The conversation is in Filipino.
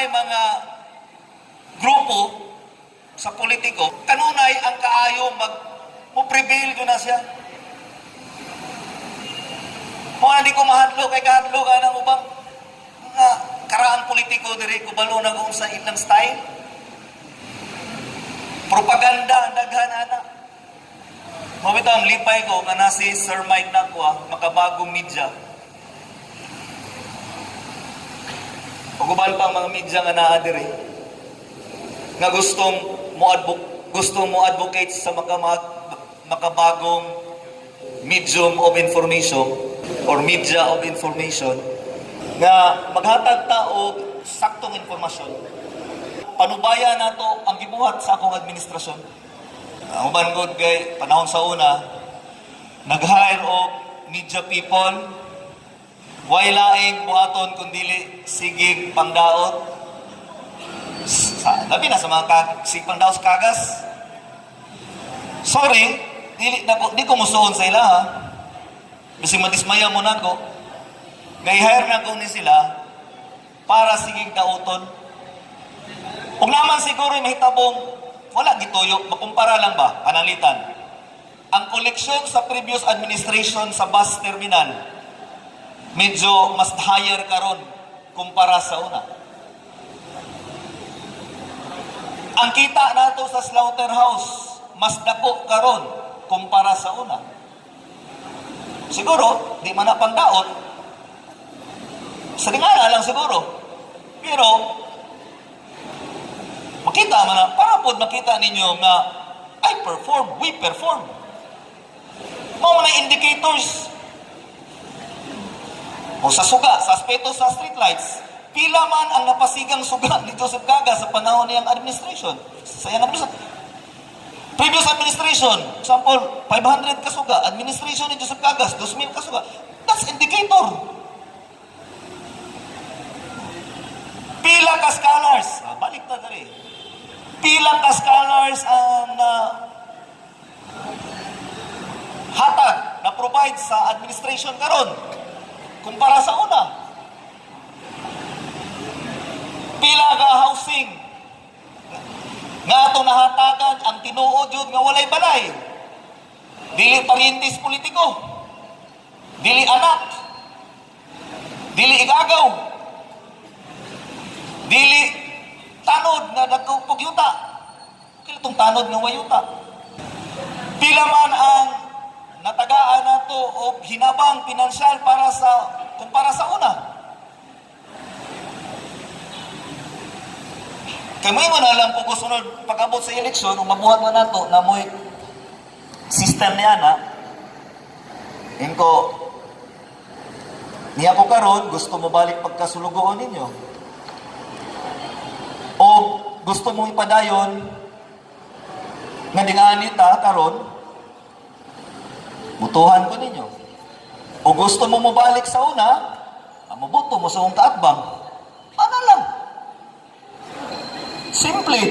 may mga grupo sa politiko, kanunay ang kaayo mo-prevail ko na siya. Kung hindi ko mahadlo, kay kahadlo ka ng ubang nga karaang politiko diri ko balo na kung sa ilang style. Propaganda ang daghan ana. Mabitang lipay ko nga na si Sir Mike Nakwa, makabagong media. Pagubal pang mga media nga naa diri nga gustong mo advocate sa makabagong medium of information or media of information nga maghatag ta og saktong informasyon. Panubaya nato ang gibuhat sa akong administrasyon. Ang uban gud kay panahon sa una nag-hire og media people, way laing buhaton kundili sigig pangdaot. Labi na sa mga sigig pangdaot sa kagas. Sorry, di ko musuon sa ila ha. Kasi madismaya mo na ko. Ngay-hire na ko ni sila para sigig daoton. Kung naman siguro mahitabong wala gituyo, makumpara lang ba, panalitan. Ang koleksyon sa previous administration sa bus terminal, medyo mas higher karon kumpara sa una. Ang kita nato sa slaughterhouse, mas dako karon kumpara sa una. Siguro, di man na pangdaot, sa dingana lang siguro. Pero, makita man na, para po makita ninyo nga, I perform, we perform. Mga mga indicators. O sa suga, sa aspeto sa streetlights, pila man ang napasigang suga ni Joseph Cagas sa panahon niyang administration. Sa iyang administration. Previous administration, example, 500 kasuga. Administration ni Joseph Cagas, 2,000 kasuga. That's indicator. Pila ka scholars. Balik na rin. Pila ka scholars ang hatag na provide sa administration karon kumpara sa una. Pila ka housing nga itong nahatagan ang tinuod yun nga walay balay. Dili parientis politiko. Dili anak. Dili igagaw. Dili tanod nga nagkupog yuta. Kaya itong tanod nga wayuta. Pila man ang natagaan nato o hinabang pinansyal kumpara sa una. Kaya may mo na lang po sunod pag-abot sa eleksyon, o mabuhat mo na ito na mo'y system niya na, niya ko karon gusto mo balik pagkasulugoon ninyo. O gusto mo ipadayon, nga dinganita karon, butuhan ko ninyo. O gusto mo mabalik sa una, mabuto mo sa unang kaatbang. Ano lang? Simple.